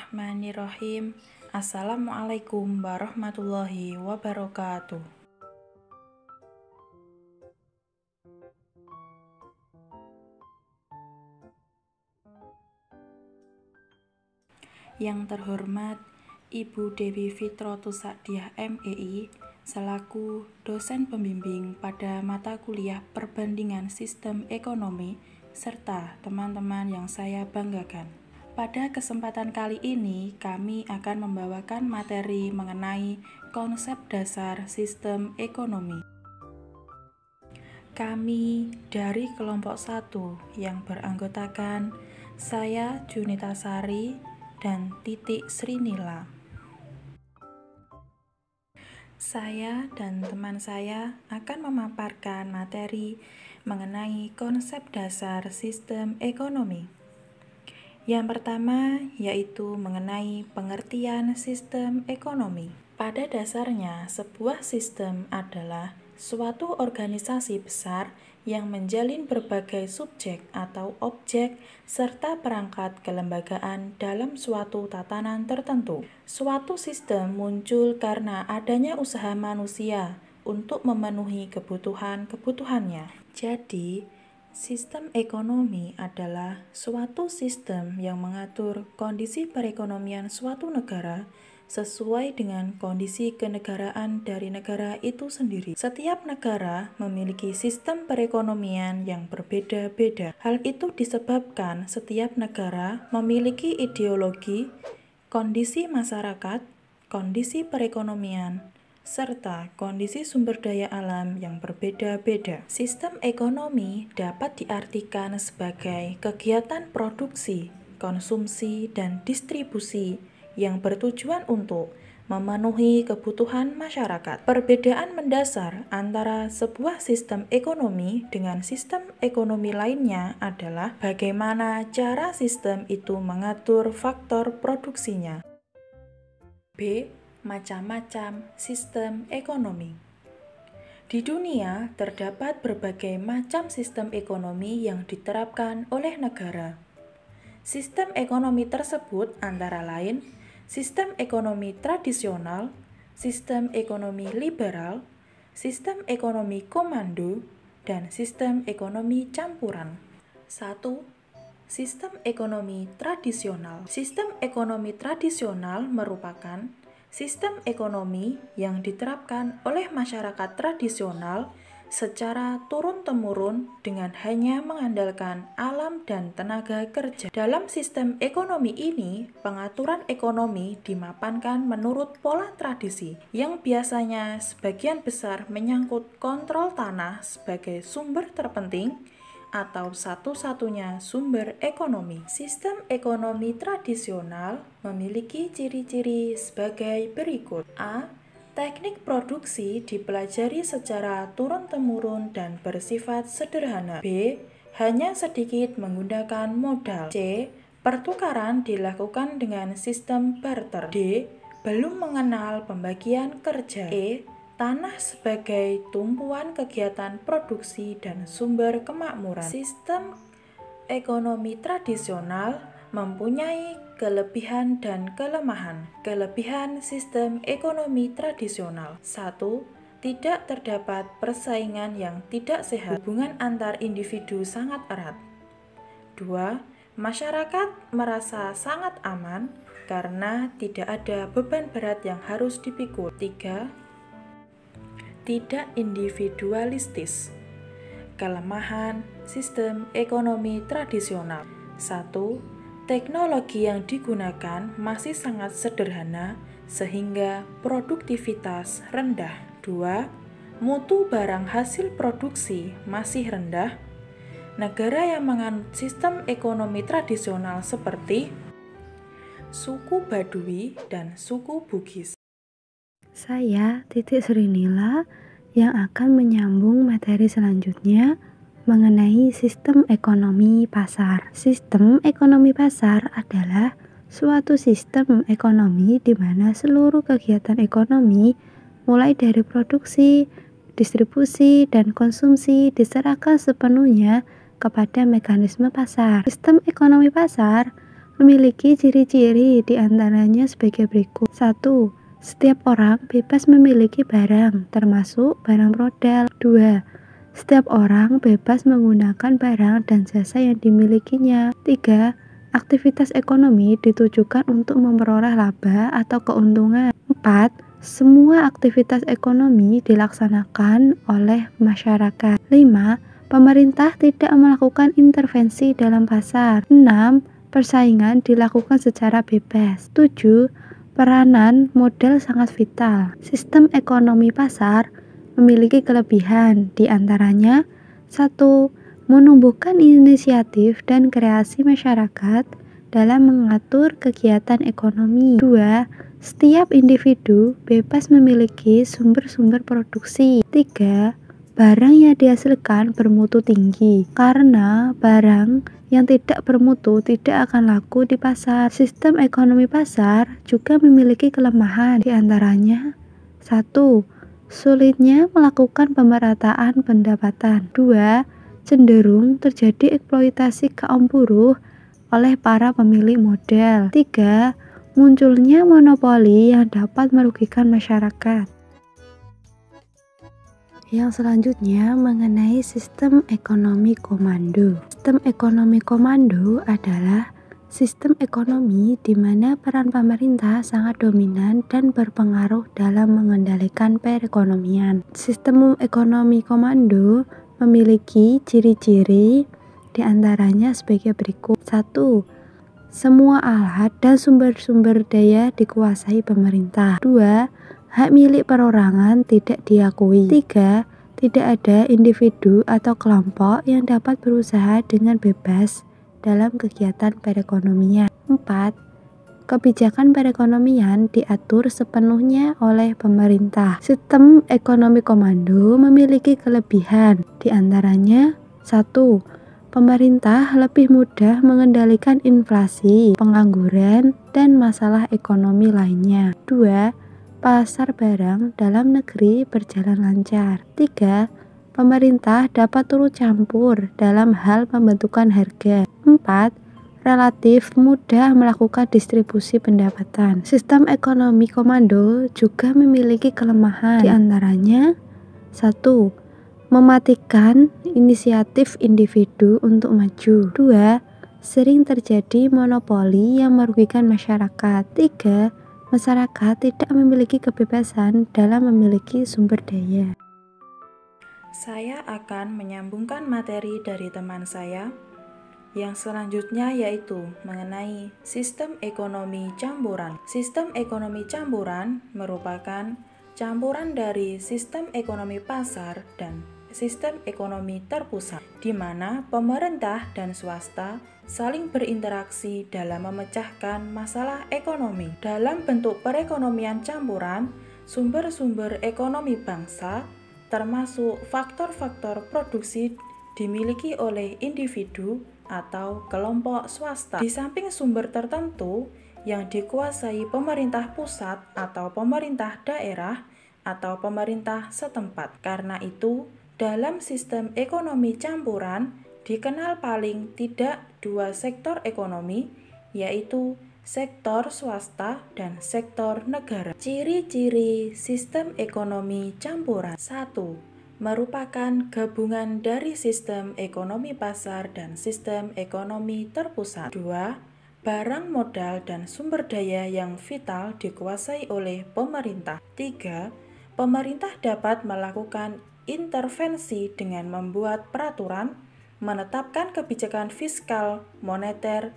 Bismillahirrahmanirrahim. Assalamualaikum warahmatullahi wabarakatuh. Yang terhormat Ibu Dewi Fitrotus Sa'diyah MEI selaku dosen pembimbing pada mata kuliah perbandingan sistem ekonomi serta teman-teman yang saya banggakan. Pada kesempatan kali ini, kami akan membawakan materi mengenai konsep dasar sistem ekonomi. Kami dari kelompok 1 yang beranggotakan saya Junita Sari dan Titik Srinila. Saya dan teman saya akan memaparkan materi mengenai konsep dasar sistem ekonomi. Yang pertama yaitu mengenai pengertian sistem ekonomi. Pada dasarnya, sebuah sistem adalah suatu organisasi besar yang menjalin berbagai subjek atau objek serta perangkat kelembagaan dalam suatu tatanan tertentu. Suatu sistem muncul karena adanya usaha manusia untuk memenuhi kebutuhan-kebutuhannya. Jadi, sistem ekonomi adalah suatu sistem yang mengatur kondisi perekonomian suatu negara sesuai dengan kondisi kenegaraan dari negara itu sendiri. Setiap negara memiliki sistem perekonomian yang berbeda-beda. Hal itu disebabkan setiap negara memiliki ideologi, kondisi masyarakat, kondisi perekonomian, serta kondisi sumber daya alam yang berbeda-beda. Sistem ekonomi dapat diartikan sebagai kegiatan produksi, konsumsi, dan distribusi yang bertujuan untuk memenuhi kebutuhan masyarakat. Perbedaan mendasar antara sebuah sistem ekonomi dengan sistem ekonomi lainnya adalah bagaimana cara sistem itu mengatur faktor produksinya. B. Macam-macam sistem ekonomi. Di dunia terdapat berbagai macam sistem ekonomi yang diterapkan oleh negara. Sistem ekonomi tersebut antara lain sistem ekonomi tradisional, sistem ekonomi liberal, sistem ekonomi komando, dan sistem ekonomi campuran. 1. Sistem ekonomi tradisional. Sistem ekonomi tradisional merupakan sistem ekonomi yang diterapkan oleh masyarakat tradisional secara turun-temurun dengan hanya mengandalkan alam dan tenaga kerja. Dalam sistem ekonomi ini, pengaturan ekonomi dimapankan menurut pola tradisi yang biasanya sebagian besar menyangkut kontrol tanah sebagai sumber terpenting atau satu-satunya sumber ekonomi. Sistem ekonomi tradisional memiliki ciri-ciri sebagai berikut. A. Teknik produksi dipelajari secara turun-temurun dan bersifat sederhana. B. Hanya sedikit menggunakan modal. C. Pertukaran dilakukan dengan sistem barter. D. Belum mengenal pembagian kerja. E. Tanah sebagai tumpuan kegiatan produksi dan sumber kemakmuran. Sistem ekonomi tradisional mempunyai kelebihan dan kelemahan. Kelebihan sistem ekonomi tradisional. 1. Tidak terdapat persaingan yang tidak sehat. Hubungan antar individu sangat erat. 2. Masyarakat merasa sangat aman karena tidak ada beban berat yang harus dipikul. 3. Tidak individualistis. Kelemahan sistem ekonomi tradisional. 1. Teknologi yang digunakan masih sangat sederhana sehingga produktivitas rendah. 2. Mutu barang hasil produksi masih rendah. Negara yang menganut sistem ekonomi tradisional seperti suku Baduy dan suku Bugis. Saya Titik Srinila yang akan menyambung materi selanjutnya mengenai sistem ekonomi pasar. Sistem ekonomi pasar adalah suatu sistem ekonomi di mana seluruh kegiatan ekonomi mulai dari produksi, distribusi, dan konsumsi diserahkan sepenuhnya kepada mekanisme pasar. Sistem ekonomi pasar memiliki ciri-ciri diantaranya sebagai berikut. 1. Setiap orang bebas memiliki barang, termasuk barang modal. 2. Setiap orang bebas menggunakan barang dan jasa yang dimilikinya. 3. Aktivitas ekonomi ditujukan untuk memperoleh laba atau keuntungan. 4. Semua aktivitas ekonomi dilaksanakan oleh masyarakat. 5. Pemerintah tidak melakukan intervensi dalam pasar. 6. Persaingan dilakukan secara bebas. 7. Peranan modal sangat vital. Sistem ekonomi pasar memiliki kelebihan, di antaranya 1. Menumbuhkan inisiatif dan kreasi masyarakat dalam mengatur kegiatan ekonomi. 2. Setiap individu bebas memiliki sumber-sumber produksi. 3. Barang yang dihasilkan bermutu tinggi, karena barang yang tidak bermutu tidak akan laku di pasar. Sistem ekonomi pasar juga memiliki kelemahan, di antaranya 1. Sulitnya melakukan pemerataan pendapatan. 2. Cenderung terjadi eksploitasi kaum buruh oleh para pemilik modal. 3. Munculnya monopoli yang dapat merugikan masyarakat. Yang selanjutnya mengenai sistem ekonomi komando. Sistem ekonomi komando adalah sistem ekonomi di mana peran pemerintah sangat dominan dan berpengaruh dalam mengendalikan perekonomian. Sistem ekonomi komando memiliki ciri-ciri di antaranya sebagai berikut. 1. Semua alat dan sumber-sumber daya dikuasai pemerintah. 2. Hak milik perorangan tidak diakui. 3. Tidak ada individu atau kelompok yang dapat berusaha dengan bebas dalam kegiatan perekonomian. 4. Kebijakan perekonomian diatur sepenuhnya oleh pemerintah. Sistem ekonomi komando memiliki kelebihan, di antaranya 1. Pemerintah lebih mudah mengendalikan inflasi, pengangguran, dan masalah ekonomi lainnya. 2. Pasar barang dalam negeri berjalan lancar. 3. Pemerintah dapat turut campur dalam hal pembentukan harga. 4. Relatif mudah melakukan distribusi pendapatan. Sistem ekonomi komando juga memiliki kelemahan, di antaranya 1. Mematikan inisiatif individu untuk maju. 2. Sering terjadi monopoli yang merugikan masyarakat. 3. Masyarakat tidak memiliki kebebasan dalam memiliki sumber daya. Saya akan menyambungkan materi dari teman saya yang selanjutnya, yaitu mengenai sistem ekonomi campuran. Sistem ekonomi campuran merupakan campuran dari sistem ekonomi pasar dan sistem ekonomi terpusat, di mana pemerintah dan swasta saling berinteraksi dalam memecahkan masalah ekonomi. Dalam bentuk perekonomian campuran, sumber-sumber ekonomi bangsa, termasuk faktor-faktor produksi, dimiliki oleh individu atau kelompok swasta. Di samping sumber tertentu yang dikuasai pemerintah pusat atau pemerintah daerah atau pemerintah setempat. Karena itu, dalam sistem ekonomi campuran dikenal paling tidak dua sektor ekonomi, yaitu sektor swasta dan sektor negara. Ciri-ciri sistem ekonomi campuran. 1. Merupakan gabungan dari sistem ekonomi pasar dan sistem ekonomi terpusat. 2. Barang modal dan sumber daya yang vital dikuasai oleh pemerintah. 3. Pemerintah dapat melakukan intervensi dengan membuat peraturan, menetapkan kebijakan fiskal, moneter,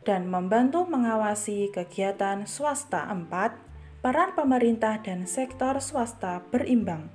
dan membantu mengawasi kegiatan swasta. 4. Peran pemerintah dan sektor swasta berimbang.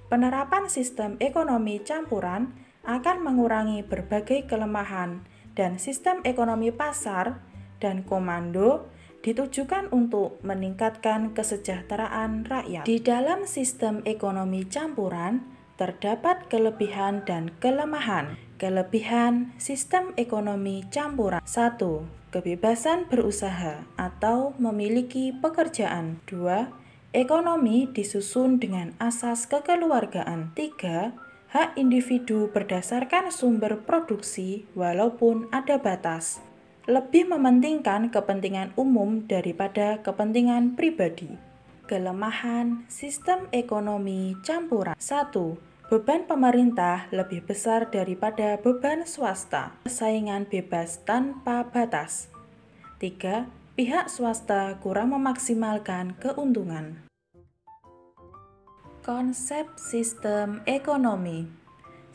Penerapan sistem ekonomi campuran akan mengurangi berbagai kelemahan, dan sistem ekonomi pasar dan komando ditujukan untuk meningkatkan kesejahteraan rakyat. Di dalam sistem ekonomi campuran terdapat kelebihan dan kelemahan. Kelebihan sistem ekonomi campuran. 1. Kebebasan berusaha atau memiliki pekerjaan. 2. Ekonomi disusun dengan asas kekeluargaan. 3. Hak individu berdasarkan sumber produksi walaupun ada batas. lebih mementingkan kepentingan umum daripada kepentingan pribadi. Kelemahan sistem ekonomi campuran. 1. Beban pemerintah lebih besar daripada beban swasta. Persaingan bebas tanpa batas. 3. Pihak swasta kurang memaksimalkan keuntungan. Konsep sistem ekonomi.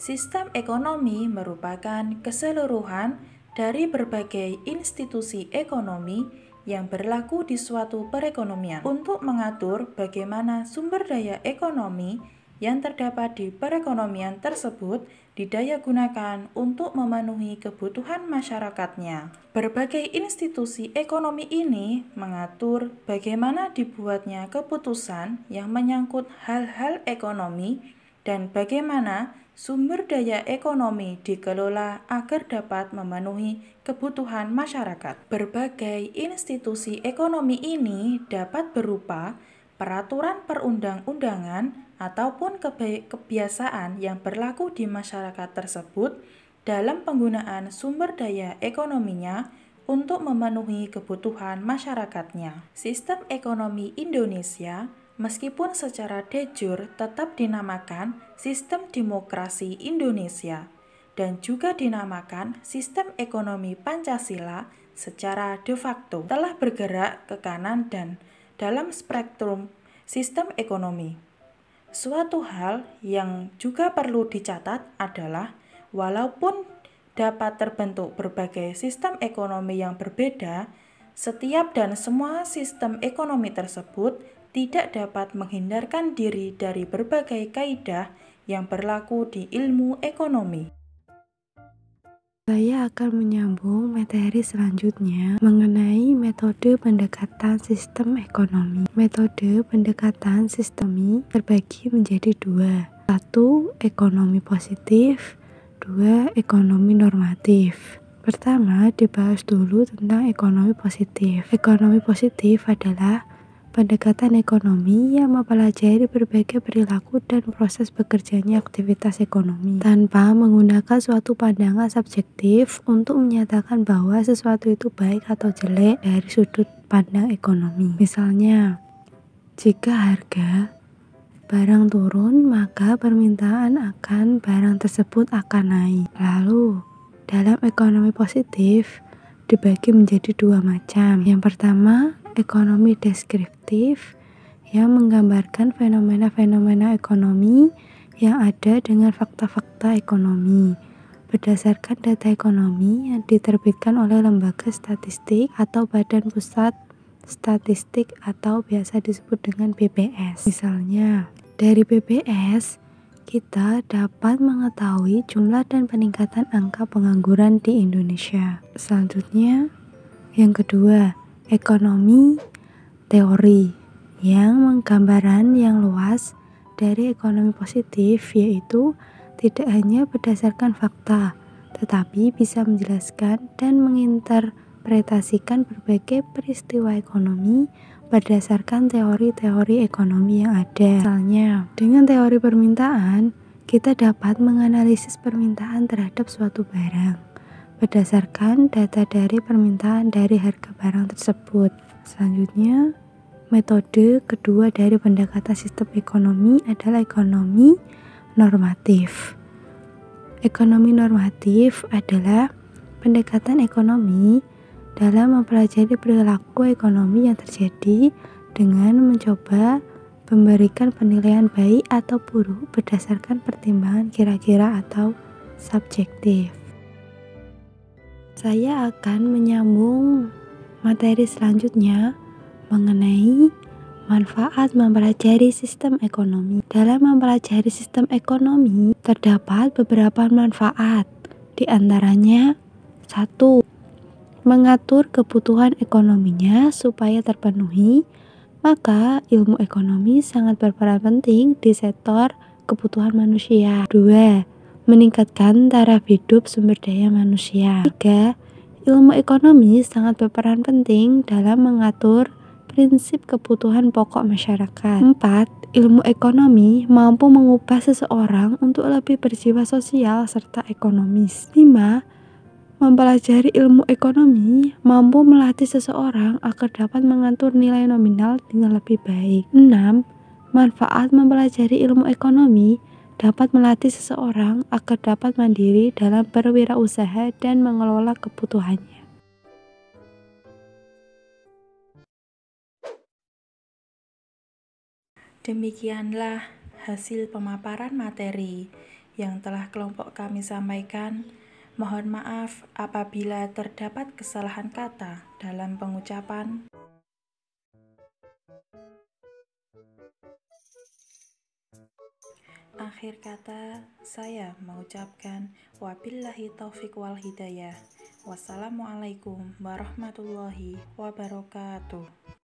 Sistem ekonomi merupakan keseluruhan dari berbagai institusi ekonomi yang berlaku di suatu perekonomian untuk mengatur bagaimana sumber daya ekonomi yang terdapat di perekonomian tersebut didayagunakan untuk memenuhi kebutuhan masyarakatnya. Berbagai institusi ekonomi ini mengatur bagaimana dibuatnya keputusan yang menyangkut hal-hal ekonomi dan bagaimana sumber daya ekonomi dikelola agar dapat memenuhi kebutuhan masyarakat. Berbagai institusi ekonomi ini dapat berupa peraturan perundang-undangan ataupun kebiasaan yang berlaku di masyarakat tersebut dalam penggunaan sumber daya ekonominya untuk memenuhi kebutuhan masyarakatnya. Sistem ekonomi Indonesia meskipun secara de jure tetap dinamakan sistem demokrasi Indonesia dan juga dinamakan sistem ekonomi Pancasila, secara de facto telah bergerak ke kanan dan dalam spektrum sistem ekonomi. Suatu hal yang juga perlu dicatat adalah walaupun dapat terbentuk berbagai sistem ekonomi yang berbeda, setiap dan semua sistem ekonomi tersebut tidak dapat menghindarkan diri dari berbagai kaidah yang berlaku di ilmu ekonomi. Saya akan menyambung materi selanjutnya mengenai metode pendekatan sistem ekonomi. Metode pendekatan sistemi terbagi menjadi dua. 1. Ekonomi positif, 2. Ekonomi normatif. Pertama, dibahas dulu tentang ekonomi positif. Ekonomi positif adalah pendekatan ekonomi yang mempelajari berbagai perilaku dan proses bekerjanya aktivitas ekonomi tanpa menggunakan suatu pandangan subjektif untuk menyatakan bahwa sesuatu itu baik atau jelek dari sudut pandang ekonomi. Misalnya, jika harga barang turun, maka permintaan akan barang tersebut akan naik. Lalu, dalam ekonomi positif dibagi menjadi dua macam. Yang pertama, ekonomi deskriptif yang menggambarkan fenomena-fenomena ekonomi yang ada dengan fakta-fakta ekonomi berdasarkan data ekonomi yang diterbitkan oleh lembaga statistik atau Badan Pusat Statistik atau biasa disebut dengan BPS. Misalnya, dari BPS kita dapat mengetahui jumlah dan peningkatan angka pengangguran di Indonesia. Selanjutnya, yang kedua, ekonomi teori yang menggambaran yang luas dari ekonomi positif, yaitu tidak hanya berdasarkan fakta, tetapi bisa menjelaskan dan menginterpretasikan berbagai peristiwa ekonomi berdasarkan teori-teori ekonomi yang ada. Misalnya, dengan teori permintaan, kita dapat menganalisis permintaan terhadap suatu barang berdasarkan data dari permintaan dari harga barang tersebut. Selanjutnya, metode kedua dari pendekatan sistem ekonomi adalah ekonomi normatif. Ekonomi normatif adalah pendekatan ekonomi dalam mempelajari perilaku ekonomi yang terjadi dengan mencoba memberikan penilaian baik atau buruk berdasarkan pertimbangan kira-kira atau subjektif. Saya akan menyambung materi selanjutnya mengenai manfaat mempelajari sistem ekonomi. Dalam mempelajari sistem ekonomi, terdapat beberapa manfaat. Di antaranya, 1. Mengatur kebutuhan ekonominya supaya terpenuhi, maka ilmu ekonomi sangat berperan penting di sektor kebutuhan manusia. 2. Meningkatkan taraf hidup sumber daya manusia. 3. Ilmu ekonomi sangat berperan penting dalam mengatur prinsip kebutuhan pokok masyarakat. 4. Ilmu ekonomi mampu mengubah seseorang untuk lebih berjiwa sosial serta ekonomis. 5. Mempelajari ilmu ekonomi mampu melatih seseorang agar dapat mengatur nilai nominal dengan lebih baik. 6. Manfaat mempelajari ilmu ekonomi dapat melatih seseorang agar dapat mandiri dalam berwirausaha dan mengelola kebutuhannya. Demikianlah hasil pemaparan materi yang telah kelompok kami sampaikan. Mohon maaf apabila terdapat kesalahan kata dalam pengucapan. Akhir kata, saya mengucapkan wabillahi taufiq wal hidayah. Wassalamualaikum warahmatullahi wabarakatuh.